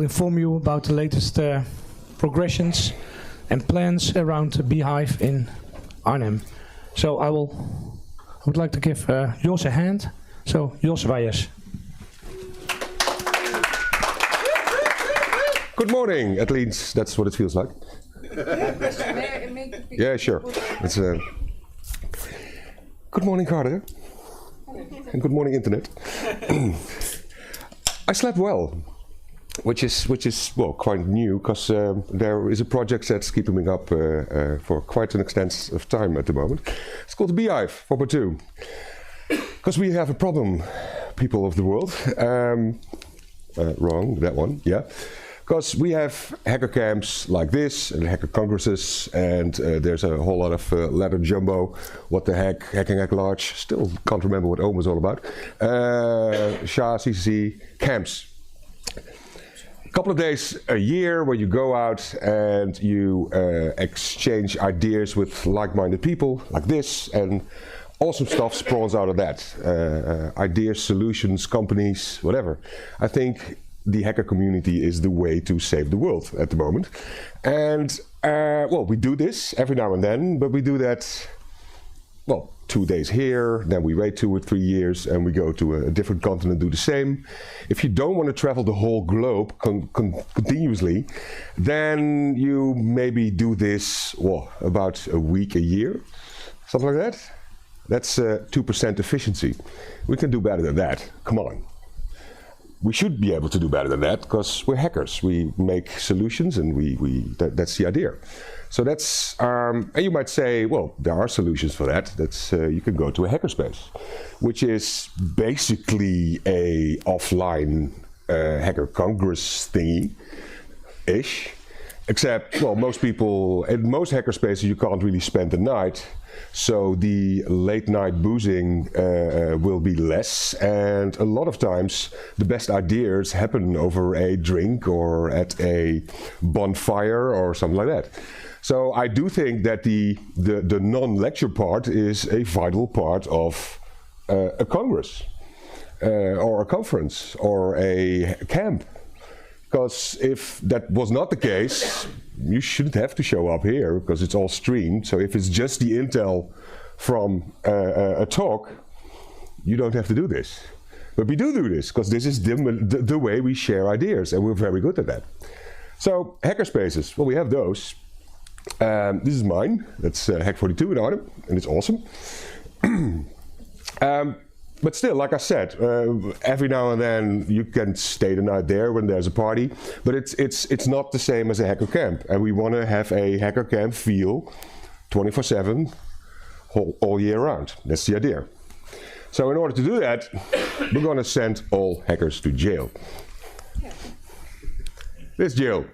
will inform you about the latest progressions and plans around Beehive in Arnhem. So I would like to give Jos a hand. So Jos Weyers. Good morning, at least that's what it feels like. Yeah, sure. It's, good morning, Carter. And good morning, Internet. I slept well, which is well quite new, because there is a project that's keeping me up for quite an extent of time at the moment. It's called the Beehive 4.2. Because we have a problem, people of the world. Wrong, that one, yeah. Because we have hacker camps like this, and hacker congresses, and there's a whole lot of letter jumbo, what the heck, hacking at large, still can't remember what OM was all about, SHA, CCC, camps. A couple of days a year where you go out and you exchange ideas with like-minded people, like this, and awesome stuff spawns out of that. Ideas, solutions, companies, whatever. I think the hacker community is the way to save the world at the moment. And, well, we do this every now and then, but we do that, well, 2 days here, then we wait 2 or 3 years and we go to a different continent, do the same. If you don't want to travel the whole globe continuously, then you maybe do this, well, about a week, a year, something like that. That's 2% efficiency. We can do better than that, come on. We should be able to do better than that, because we're hackers. We make solutions, and that's the idea. So that's, and you might say, well, there are solutions for that. That's, you can go to a hackerspace, which is basically a offline hacker congress thingy-ish. Except, well, most people, in most hackerspaces, you can't really spend the night. So the late night boozing will be less, and a lot of times the best ideas happen over a drink or at a bonfire or something like that. So I do think that the non-lecture part is a vital part of a congress or a conference or a camp. Because if that was not the case, you shouldn't have to show up here, because it's all streamed. So if it's just the intel from a talk, you don't have to do this. But we do this, because this is the way we share ideas, and we're very good at that. So hackerspaces, well, we have those. This is mine. That's Hack 42 in Arnhem, and it's awesome. But still, like I said, every now and then you can stay the night there when there's a party, but it's not the same as a hacker camp, and we want to have a hacker camp feel 24/7 all year round. That's the idea. So in order to do that, we're going to send all hackers to jail. This jail.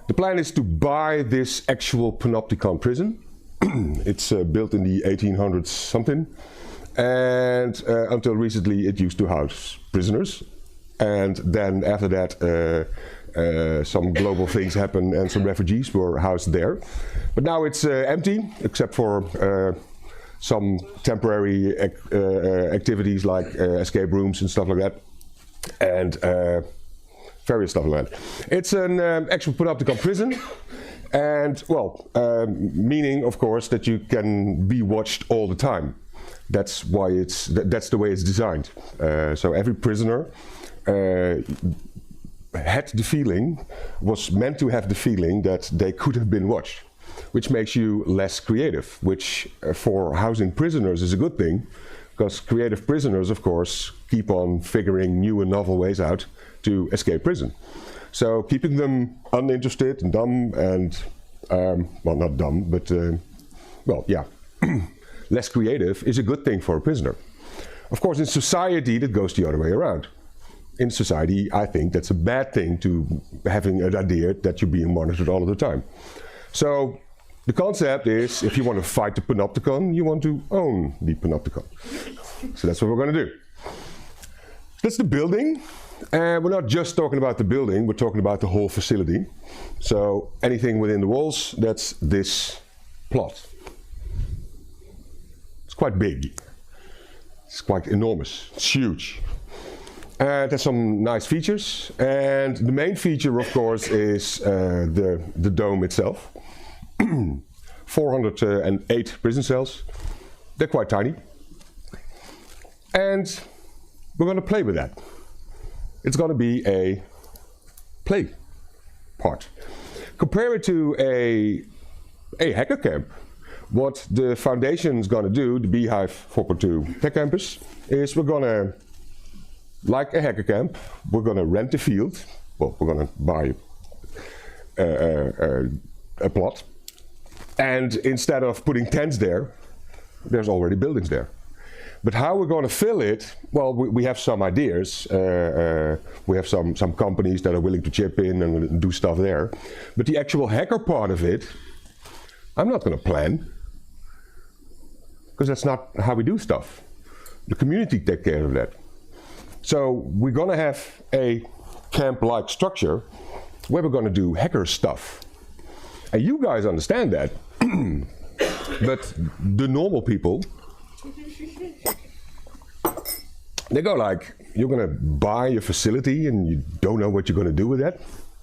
The plan is to buy this actual panopticon prison. It's built in the 1800s something. And until recently it used to house prisoners, and then after that some global things happened and some refugees were housed there. But now it's empty, except for some temporary activities like escape rooms and stuff like that, and various stuff like that. It's an actual panopticon prison, and well, meaning of course that you can be watched all the time. That's why that's the way it's designed. So every prisoner had the feeling, was meant to have the feeling that they could have been watched, which makes you less creative, which for housing prisoners is a good thing, because creative prisoners, of course, keep on figuring new and novel ways out to escape prison. So keeping them uninterested and dumb and, well, not dumb, but, well, yeah. Less creative is a good thing for a prisoner. Of course, in society, that goes the other way around. In society, I think that's a bad thing, to having an idea that you're being monitored all of the time. So the concept is, if you want to fight the panopticon, you want to own the panopticon. So that's what we're going to do. That's the building. And we're not just talking about the building, we're talking about the whole facility. So anything within the walls, that's this plot. It's quite big. It's quite enormous. It's huge. And it has some nice features. And the main feature, of course, is the dome itself. 408 prison cells. They're quite tiny. And we're going to play with that. It's going to be a play part. Compare it to a hacker camp. What the foundation is going to do, the Beehive 4.2 Tech Campus, is we're going to, like a hacker camp, we're going to rent the field. Well, we're going to buy a plot. And instead of putting tents there, there's already buildings there. But how we're going to fill it, well, we have some ideas. We have some companies that are willing to chip in and do stuff there. But the actual hacker part of it, I'm not going to plan. Because that's not how we do stuff. The community take care of that. So we're going to have a camp-like structure where we're going to do hacker stuff. And you guys understand that. But the normal people, they go like, you're going to buy a facility and you don't know what you're going to do with that?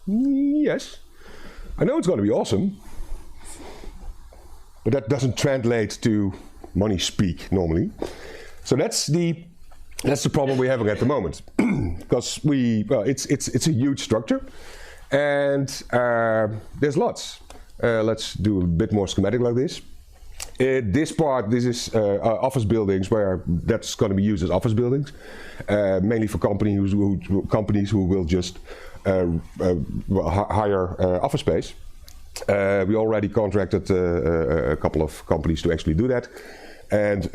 Yes. I know it's going to be awesome. But that doesn't translate to money speak normally. So that's the problem we're having at the moment. Because it's a huge structure. And there's lots. Let's do a bit more schematic like this. This is office buildings where that's going to be used as office buildings, mainly for companies who will just hire office space. We already contracted a couple of companies to actually do that, and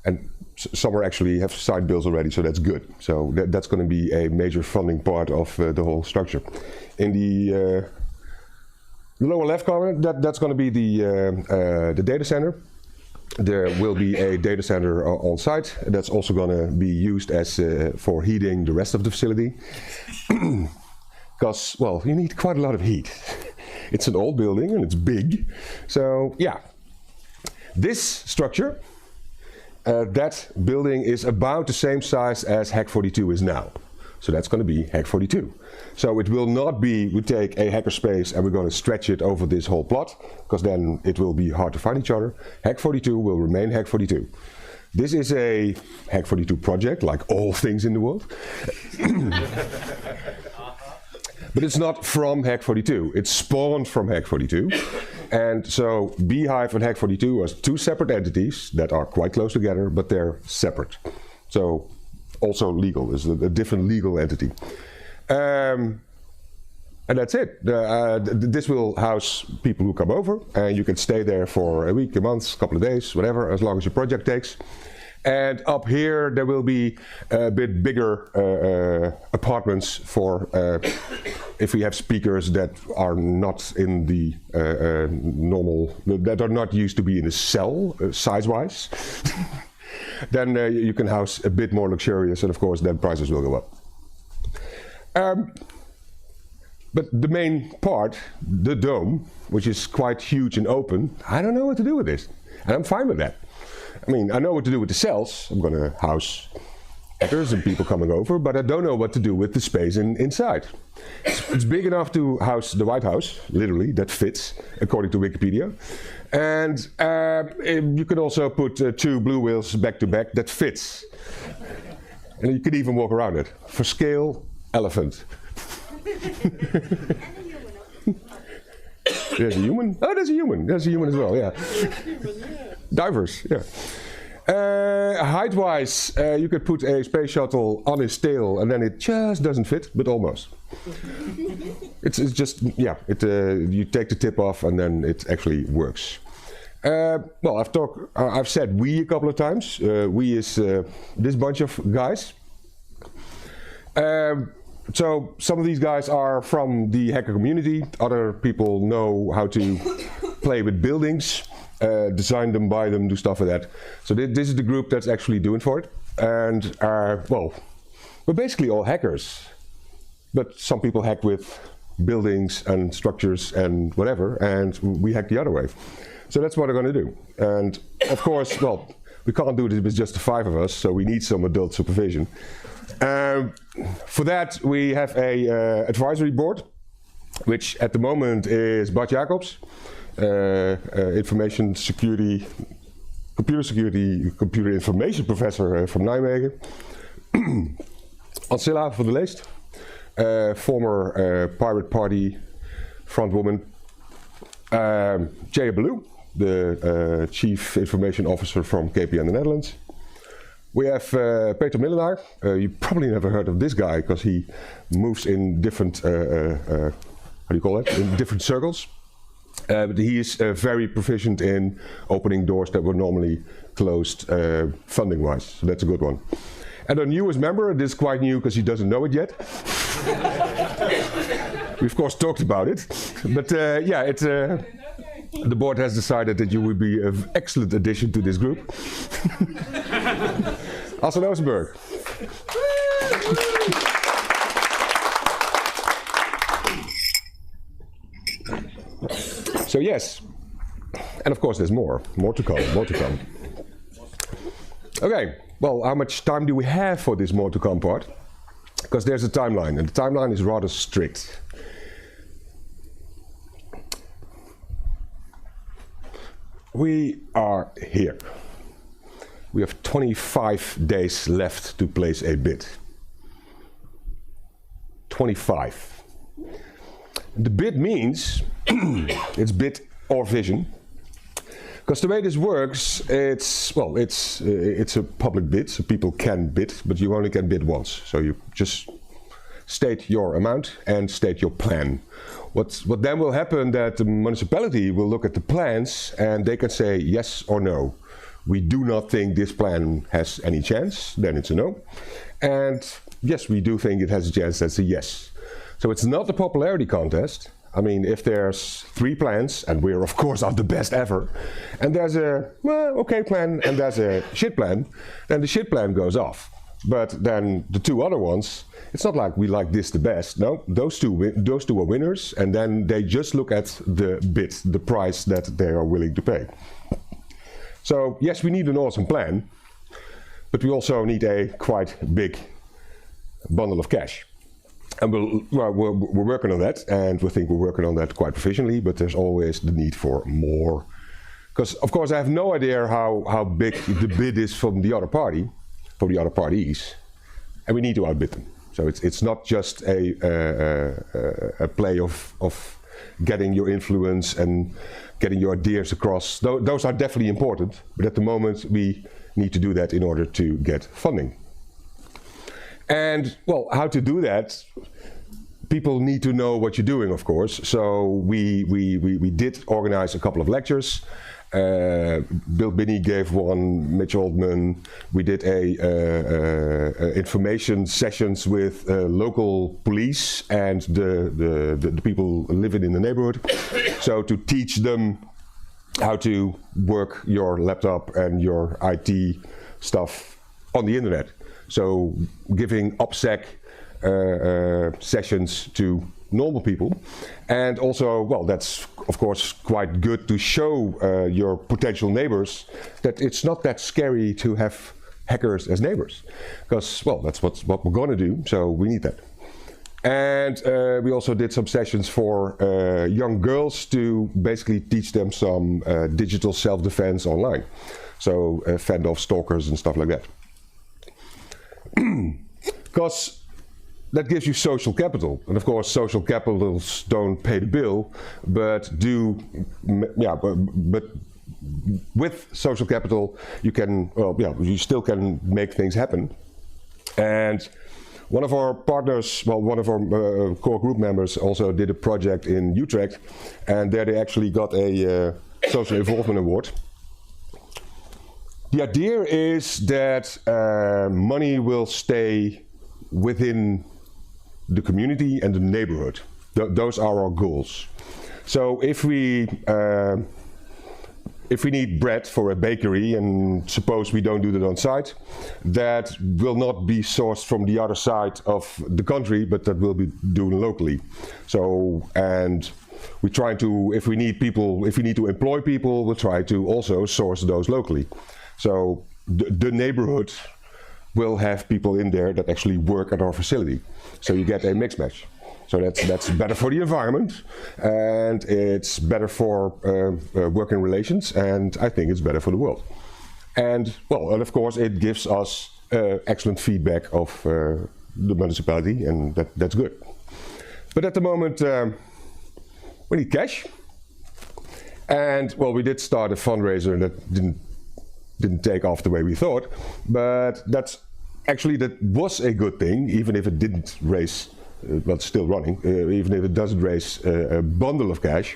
and some are actually have signed bills already, so that's good. So that's going to be a major funding part of the whole structure. In the lower left corner, that's going to be the data center. There will be a data center on site. That's also going to be used as for heating the rest of the facility. Because, well, you need quite a lot of heat. It's an old building and it's big. So, yeah. This structure, that building is about the same size as Hack 42 is now. So that's going to be Hack 42. So it will not be, we take a hackerspace and we're going to stretch it over this whole plot, because then it will be hard to find each other. Hack 42 will remain Hack 42. This is a Hack 42 project, like all things in the world. But it's not from Hack 42. It's spawned from Hack 42. And so Beehive and Hack 42 are two separate entities that are quite close together, but they're separate. So also legal, is a different legal entity. And that's it. This will house people who come over, and you can stay there for a week, a month, a couple of days, whatever, as long as your project takes. And up here there will be a bit bigger apartments for if we have speakers that are not in the normal, that are not used to be in a cell size-wise. Then you can house a bit more luxurious, and of course then prices will go up. But the main part, the dome, which is quite huge and open, I don't know what to do with this, and I'm fine with that. I mean, I know what to do with the cells. I'm going to house hackers and people coming over, but I don't know what to do with the space inside. It's big enough to house the White House, literally, that fits, according to Wikipedia. And you can also put two blue wheels back to back, that fits. And you could even walk around it. For scale, elephant. There's a human? Oh, there's a human. There's a human as well, yeah. Divers, yeah. Height-wise, you could put a space shuttle on his tail and then it just doesn't fit, but almost. It's just, yeah, you take the tip off and then it actually works. Well, I've said we a couple of times. We is this bunch of guys. So some of these guys are from the hacker community. Other people know how to play with buildings, design them, buy them, do stuff like that. So this is the group that's actually doing for it. And well, we're basically all hackers. But some people hack with buildings and structures and whatever, and we hack the other way. So that's what we're going to do. And of course, well, we can't do this with just the 5 of us, so we need some adult supervision. For that, we have a advisory board, which at the moment is Bart Jacobs, information security, computer information professor from Nijmegen. Ancilla van der Leest, former Pirate Party frontwoman. Jaya Baloo, the Chief Information Officer from KPN the Netherlands. We have Peter Millenaar. You probably never heard of this guy because he moves in different, how do you call it, in different circles. But he is very proficient in opening doors that were normally closed funding-wise, so that's a good one. And our newest member, this is quite new because he doesn't know it yet. We of course talked about it, but yeah, the board has decided that you would be an excellent addition to this group. Assen Oostenburg. So yes, and of course there's more to come. Okay, well, how much time do we have for this more to come part? Because there's a timeline, and the timeline is rather strict. We are here. We have 25 days left to place a bid. 25. The bid means it's bid or vision. Because the way this works, it's a public bid, so people can bid, but you only can bid once. So you just state your amount and state your plan. What then will happen that the municipality will look at the plans and they can say yes or no. We do not think this plan has any chance, then it's a no. And yes, we do think it has a chance, that's a yes. So it's not a popularity contest. I mean, if there's 3 plans, and we're of course are the best ever, and there's a okay plan and there's a shit plan, then the shit plan goes off. But then the 2 other ones, it's not like we like this the best. No, those two are winners, and then they just look at the bid, the price that they are willing to pay. So yes, we need an awesome plan, but we also need a quite big bundle of cash. And we're working on that, and we think we're working on that quite proficiently, but there's always the need for more. Because of course I have no idea how big the bid is from the other party, from the other parties, and we need to outbid them. So it's not just a play of getting your influence and getting your ideas across. Those are definitely important, but at the moment we need to do that in order to get funding. And well, how to do that? People need to know what you're doing, of course. So we did organize a couple of lectures. Bill Binney gave one, Mitch Oldman. We did information sessions with local police and the people living in the neighborhood. So to teach them how to work your laptop and your IT stuff on the internet. So giving OPSEC sessions to normal people, and also, well, that's of course quite good to show your potential neighbors that it's not that scary to have hackers as neighbors, because, well, that's what we're going to do, so we need that. And we also did some sessions for young girls to basically teach them some digital self-defense online, so fend off stalkers and stuff like that. Because that gives you social capital, and of course social capitals don't pay the bill, but but with social capital you can, you still can make things happen. And one of our partners, well, one of our core group members also did a project in Utrecht, and there they actually got a social involvement award. The idea is that money will stay within the community and the neighborhood. Those are our goals. So if we need bread for a bakery, and suppose we don't do that on site, that will not be sourced from the other side of the country, but that will be done locally. So, and we try to, if we need to employ people, we'll try to also source those locally. So the neighborhood will have people in there that actually work at our facility. So you get a mix match. So that's better for the environment, and it's better for working relations, and I think it's better for the world. And well, and of course it gives us excellent feedback of the municipality, and that's good. But at the moment we need cash, and well, we did start a fundraiser and that didn't take off the way we thought, but that was a good thing, even if it didn't raise, well, it's still running, even if it doesn't raise a bundle of cash.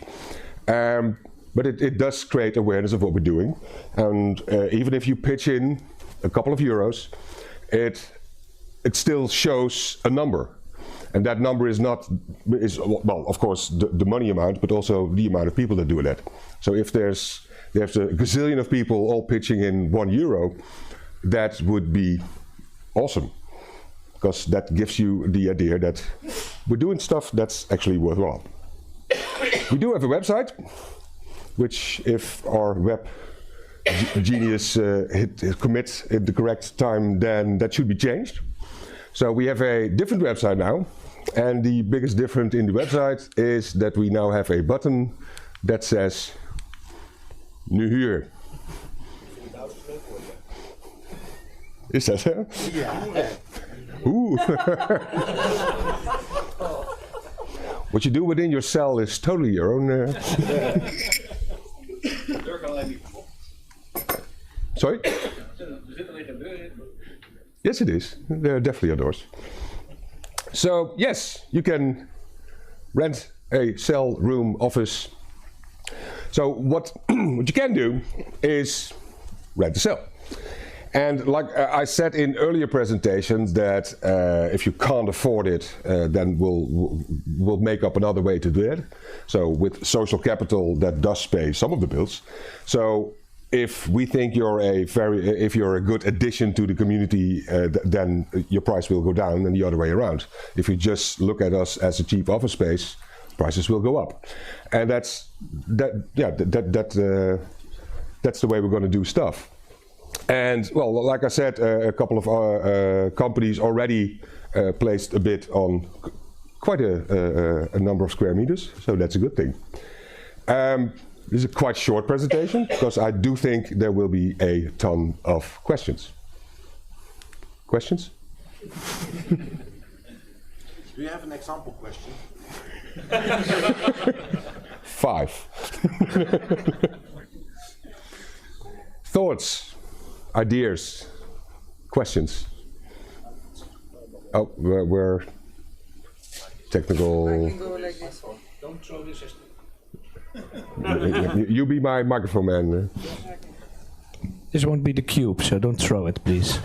But it does create awareness of what we're doing, and even if you pitch in a couple of euros, it still shows a number, and that number is well, of course, the money amount, but also the amount of people that do that. So if there's a gazillion of people all pitching in €1, that would be awesome, because that gives you the idea that we're doing stuff that's actually worthwhile. We do have a website, which if our web genius commits at the correct time, then that should be changed. So we have a different website now, and the biggest difference in the website is that we now have a button that says Nu huur. Is that so? Yeah. Ooh. What you do within your cell is totally your own. Sorry? Yes, it is. There are definitely are doors. So yes, you can rent a cell, room, office. So what you can do is rent a cell. And like I said in earlier presentations, that if you can't afford it, then we'll make up another way to do it. So with social capital, that does pay some of the bills. So if we think if you're a good addition to the community, then your price will go down, and the other way around. If you just look at us as a cheap office space, prices will go up. And that's the way we're going to do stuff. And well, like I said, a couple of companies already placed a bid on quite a number of square meters, so that's a good thing. This is a quite short presentation, because I do think there will be a ton of questions. Questions? Do you have an example question? 5. Thoughts, ideas, questions? Oh, we're technical. I can go like this. Don't throw this as You be my microphone man. This won't be the cube, so don't throw it, please.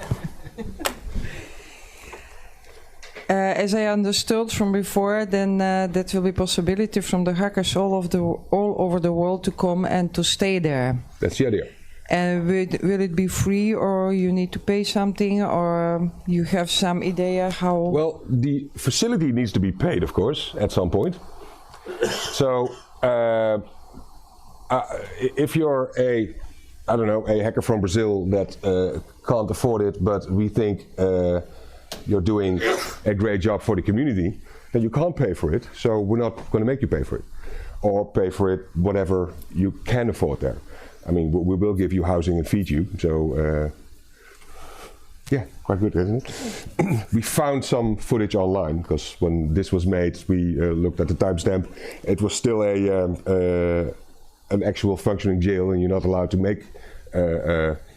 As I understood from before, then that will be possibility from the hackers all over the world to come and to stay there. That's the idea. And will it be free, or you need to pay something, or you have some idea how? Well, the facility needs to be paid, of course, at some point. So if you're a hacker from Brazil that can't afford it, but we think you're doing a great job for the community, then you can't pay for it. So we're not going to make you pay for it, or pay for it whatever you can afford there. I mean, we will give you housing and feed you. So yeah, quite good, isn't it? We found some footage online, because when this was made, we looked at the timestamp. It was still an actual functioning jail, and you're not allowed to make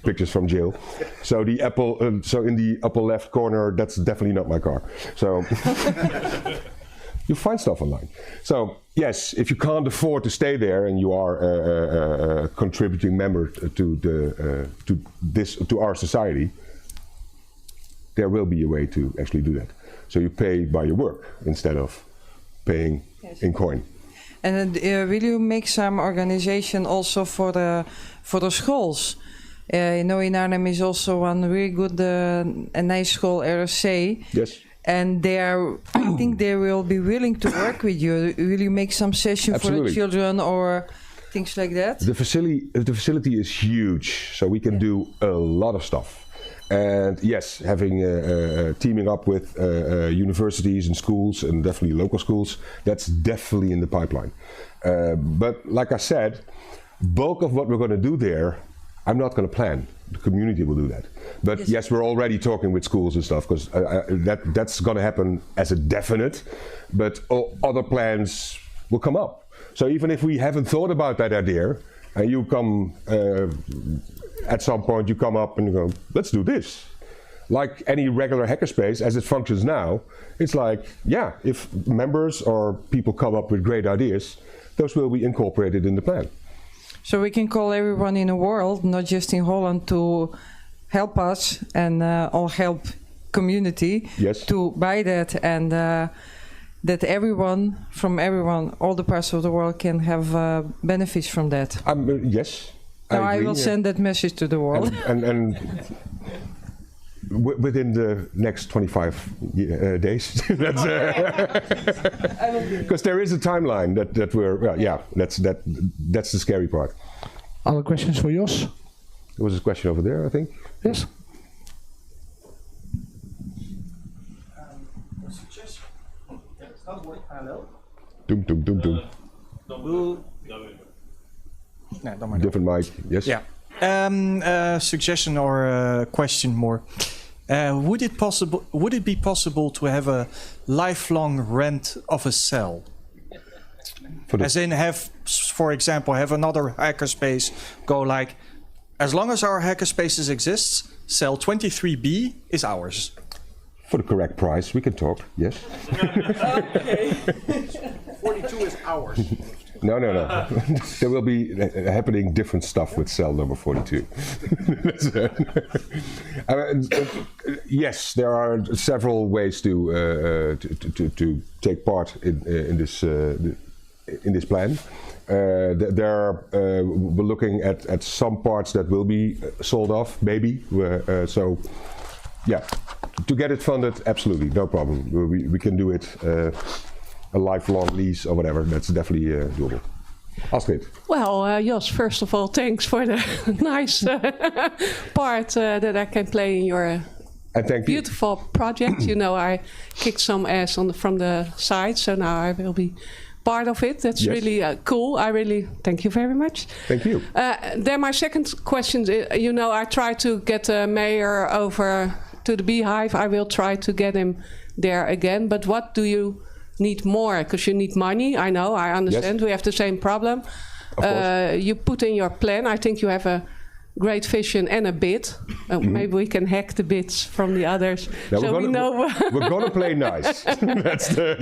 pictures from jail. So so in the upper left corner, that's definitely not my car. So you find stuff online. So yes, if you can't afford to stay there and you are a contributing member to our society, there will be a way to actually do that. So you pay by your work instead of paying in coin. And will you make some organization also for the schools? You know, in Arnhem is also one really good, a nice school, RSC. Yes. And I think they will be willing to work with you. Will you make some session Absolutely. for the children, or? things like that. The facility is huge, so we can do a lot of stuff. And yes, having teaming up with universities and schools, and definitely local schools, that's definitely in the pipeline. But like I said, bulk of what we're going to do there, I'm not going to plan. The community will do that. But yes, we're already talking with schools and stuff, because that's going to happen as a definite. But other plans will come up. So even if we haven't thought about that idea, and you come at some point, you come up and you go, let's do this. Like any regular hackerspace, as it functions now, it's like, yeah, if members or people come up with great ideas, those will be incorporated in the plan. So we can call everyone in the world, not just in Holland, to help us and all help community to buy that, and that everyone, all the parts of the world can have benefits from that. Yes. Now I will send that message to the world. And within the next 25 days, that's because there is a timeline that we're that's the scary part. Other questions for Jos? There was a question over there, I think. Yes. Hallo. Doem. Nee, dan maar. Different mic. Yes. Yeah. A suggestion or a question more. Would it be possible to have a lifelong rent of a cell? As in for example, have another hackerspace go like, as long as our hackerspaces exists, cell 23B is ours. For the correct price, we can talk. Yes. Okay. 42 is ours. No. There will be happening different stuff with cell number 42. Yes, there are several ways to take part in this plan. We're looking at some parts that will be sold off, maybe. So, yeah, to get it funded, absolutely, no problem. We can do it. A lifelong lease or whatever, that's definitely doable. Astrid. Well, Jos, first of all, thanks for the nice part that I can play in your beautiful project. You know, I kicked some ass from the side, so now I will be part of it. That's really cool. I really thank you very much. Thank you. Then my second question, you know, I try to get the mayor over to the Beehive. I will try to get him there again, but what do you need more? Because you need money. I know, I understand. Yes. We have the same problem. You put in your plan, I think you have a great vision and a bid. Maybe we can hack the bids from the others. Yeah, so we know. We're going to play nice. That's the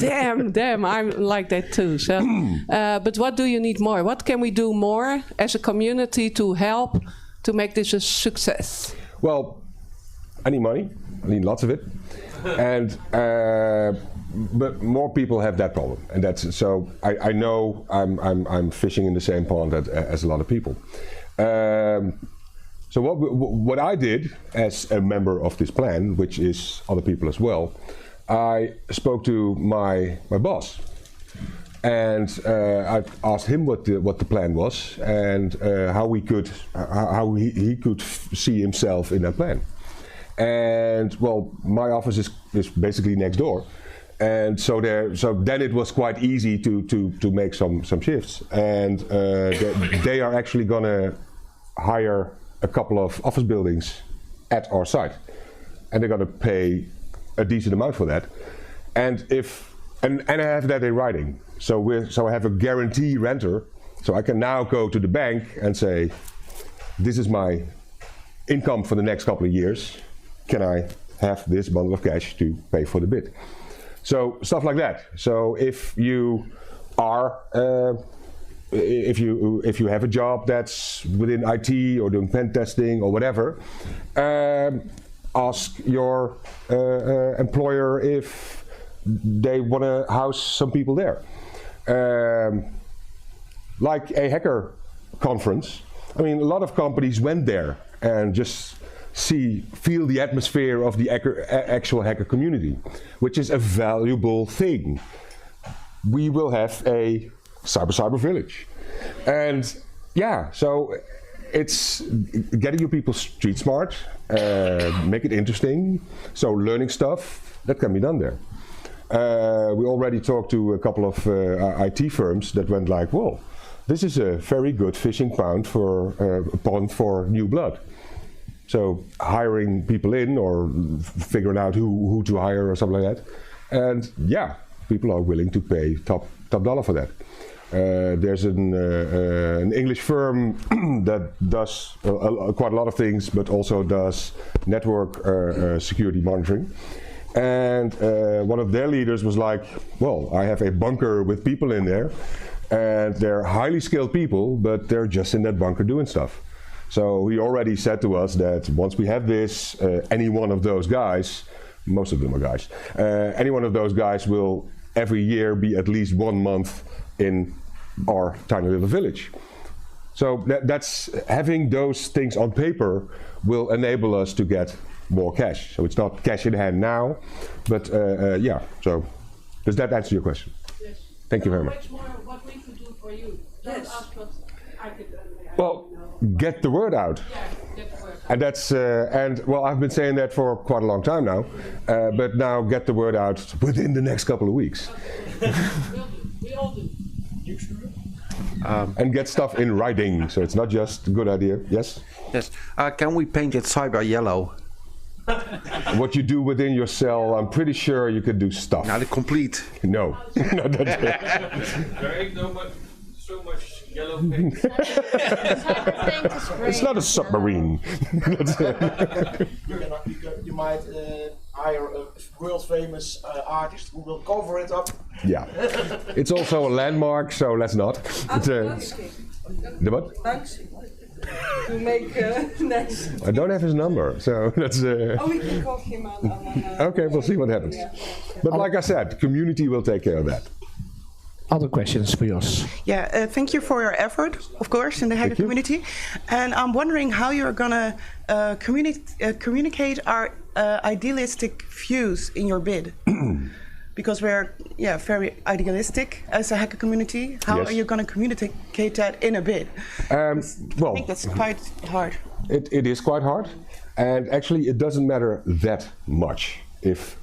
damn, I'm like that too. So, but what do you need more? What can we do more as a community to help to make this a success? Well, I need money. I need lots of it. And but more people have that problem, and that's so. I know I'm fishing in the same pond as a lot of people. So what I did as a member of this plan, which is other people as well, I spoke to my boss, and I asked him what the plan was and how he could see himself in that plan. And well, my office is basically next door. And so then it was quite easy to make some shifts, and they are actually gonna hire a couple of office buildings at our site, and they're gonna pay a decent amount for that. And I have that in writing, so I have a guarantee renter, so I can now go to the bank and say, this is my income for the next couple of years. Can I have this bundle of cash to pay for the bid? So stuff like that. So if you are, if you have a job that's within IT or doing pen testing or whatever, ask your employer if they want to house some people there. Like a hacker conference. I mean, a lot of companies went there and just feel the atmosphere of the actual hacker community, which is a valuable thing. We will have a cyber village. And yeah, so it's getting your people street smart, make it interesting. So learning stuff, that can be done there. We already talked to a couple of IT firms that went like, well, this is a very good fishing pond for new blood. So hiring people in or figuring out who to hire or something like that. And yeah, people are willing to pay top dollar for that. There's an English firm that does quite a lot of things, but also does network security monitoring. And one of their leaders was like, well, I have a bunker with people in there, and they're highly skilled people, but they're just in that bunker doing stuff. So he already said to us that once we have this, any one of those guys, most of them are guys, any one of those guys will every year be at least 1 month in our tiny little village. So that's having those things on paper will enable us to get more cash. So it's not cash in hand now, but yeah. So does that answer your question? Yes. Thank you very much. Much more what we could do for you. Don't ask what I could do. Well, get the word out. Yeah, get the word out. And that's and well, I've been saying that for quite a long time now, but now get the word out within the next couple of weeks. Okay. We'll do. We all do. And get stuff in writing, so it's not just a good idea. Yes? Yes. Can we paint it cyber yellow? What you do within your cell, I'm pretty sure you could do stuff. Now the complete. No. No, that's it. There ain't so much yellow paint. It's not a submarine. You might hire a world famous artist who will cover it up. Yeah. It's also a landmark, so let's not. It's, the what? To make next. I don't have his number, so that's. Oh, we can call him on Okay, we'll see what happens. But like I said, community will take care of that. Other questions for Jos? Yeah, thank you for your effort, of course, in the hacker community. And I'm wondering how you're going to communicate our idealistic views in your bid. Because we're very idealistic as a hacker community. How are you going to communicate that in a bid? Well, I think that's quite hard. It is quite hard. And actually, it doesn't matter that much if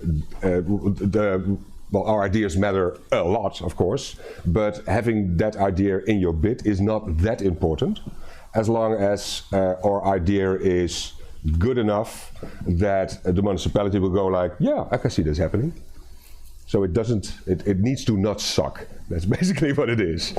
well, our ideas matter a lot, of course, but having that idea in your bid is not that important, as long as our idea is good enough that the municipality will go like, yeah, I can see this happening. So it doesn't, it needs to not suck. That's basically what it is.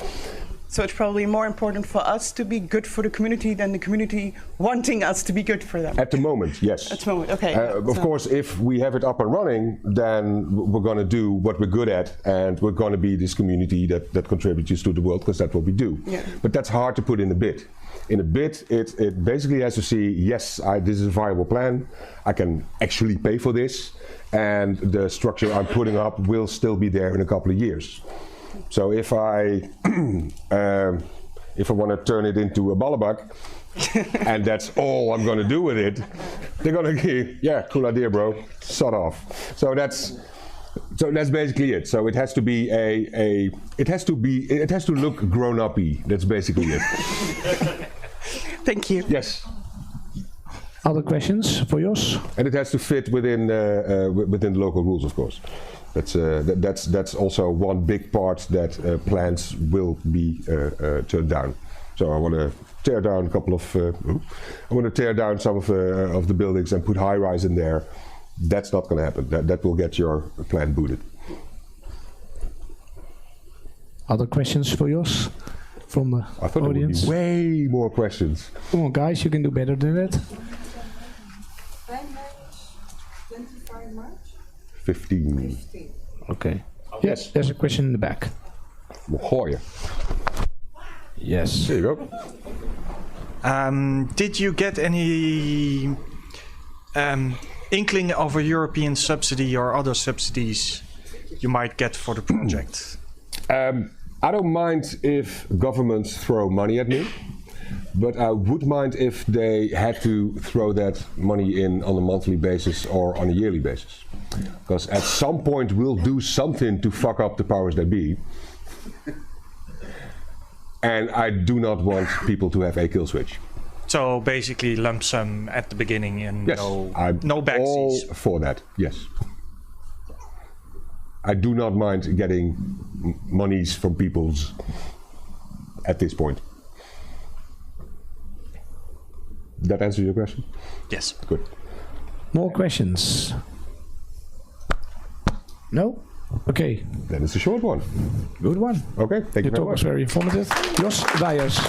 So it's probably more important for us to be good for the community than the community wanting us to be good for them. At the moment, yes. At the moment, okay. Of course, if we have it up and running, then we're going to do what we're good at, and we're going to be this community that contributes to the world, because that's what we do. Yeah. But that's hard to put in a bid. In a bid, it basically has to see, yes, this is a viable plan, I can actually pay for this, and the structure I'm putting up will still be there in a couple of years. So if I want to turn it into a ballenbak, and that's all I'm going to do with it, they're going to give, yeah, cool idea, bro, sod off. So that's basically it. So it has to be it has to look grown-up-y. That's basically it. Thank you. Yes. Other questions for Jos? And it has to fit within the local rules, of course. That's also one big part that plans will be turned down. So I want to tear down a couple of. I want to tear down some of the buildings and put high-rise in there. That's not going to happen. That will get your plan booted. Other questions for Jos from the I thought audience? there would be way more questions. Come on, guys, you can do better than that. 25 March? 15. Okay. Yes. There's a question in the back. Gooi. Yes. There you go. Did you get any inkling of a European subsidy or other subsidies you might get for the project? I don't mind if governments throw money at me, but I would mind if they had to throw that money in on a monthly basis or on a yearly basis. Because at some point we'll do something to fuck up the powers that be. And I do not want people to have a kill switch. So basically lump sum at the beginning and Yes, no I'm all backsies. for that, yes. I do not mind getting monies from people's at this point. That answer your question? Yes. Good. More questions? No? Okay. Then it's a short one. Good one. Okay, thank you Your very talk was much. very informative. Jos Weyers.